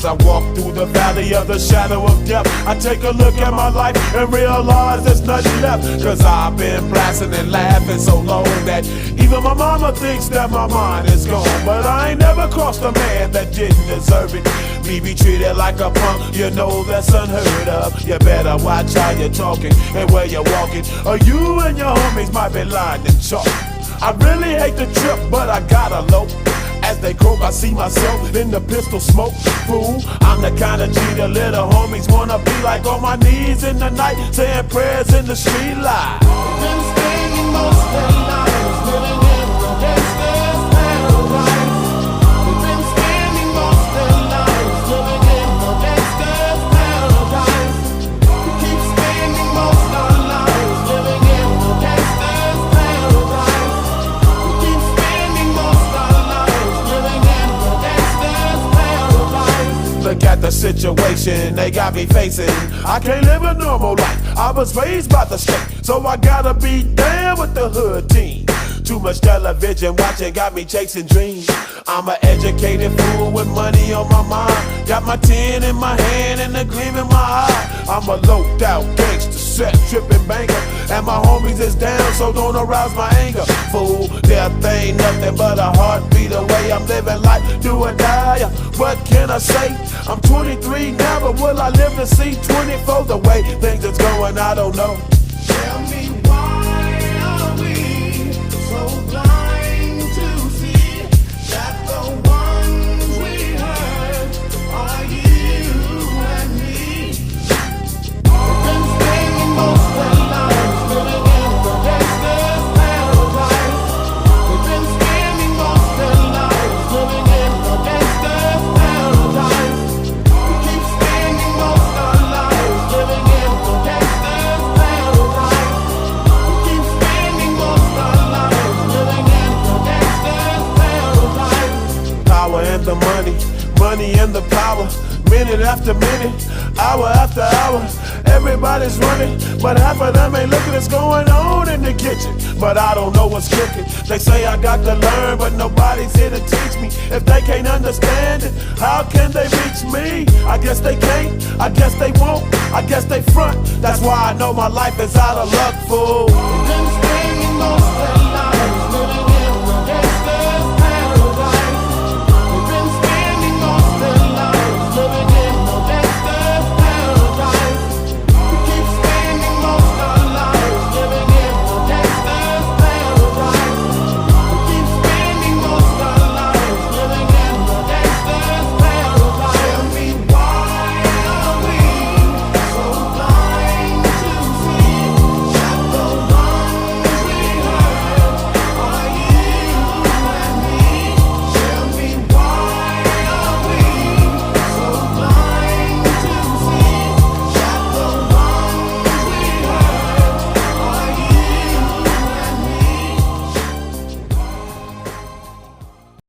As I walk through the valley of the shadow of death, I take a look at my life and realize there's nothing left. Cause I've been blasting and laughing so long that even my mama thinks that my mind is gone. But I ain't never crossed a man that didn't deserve it. Me be treated like a punk, you know that's unheard of. You better watch how you're talking and where you're walking, or you and your homies might be lying in chalk. I really hate the trip, but I gotta low. As they croak, I see myself in the pistol smoke. Fool, I'm the kind of G the little homies wanna be like, on my knees in the night, saying prayers in the street light. Been spending most of their lives living in the gangster's paradise. We've been spending most of their lives living in the gangster's paradise. We keep spending most of our lives living in the gangster's paradise. We keep spending most of our lives living in the gangster's paradise. Look at the situation they got me facing. I can't live a normal life. I was raised by the state, so I gotta be down with the hood team. Too much television watching got me chasing dreams. I'm an educated fool with money on my mind. Got my 10 in my hand and a gleam in my eye. I'm a loped out gangster, set tripping banker, and my homies is down, so don't arouse my anger. Fool, death ain't nothing but a heartbeat away. I'm living life, do or die. What can I say? I'm 23 now, but will I live to see 24? The way things is going, I don't know. Tell me, why are we so blind to see that the ones we hurt are you and me? We've been spending most of our lives living in the gangster's paradise. We've been spending most of our lives living in the gangster's paradise. We keep spending most of our lives living in the gangster's paradise. We keep spending most of our lives living in the gangster's paradise. Power and the money, money and the power. Minute after minute, hour after hour, everybody's running, but half of them ain't looking what's going on in the kitchen. But I don't know what's cooking. They say I got to learn, but nobody's here to teach me. If they can't understand it, how can they reach me? I guess they can't, I guess they won't, I guess they front. That's why I know my life is out of luck, fool. We've been spending most of our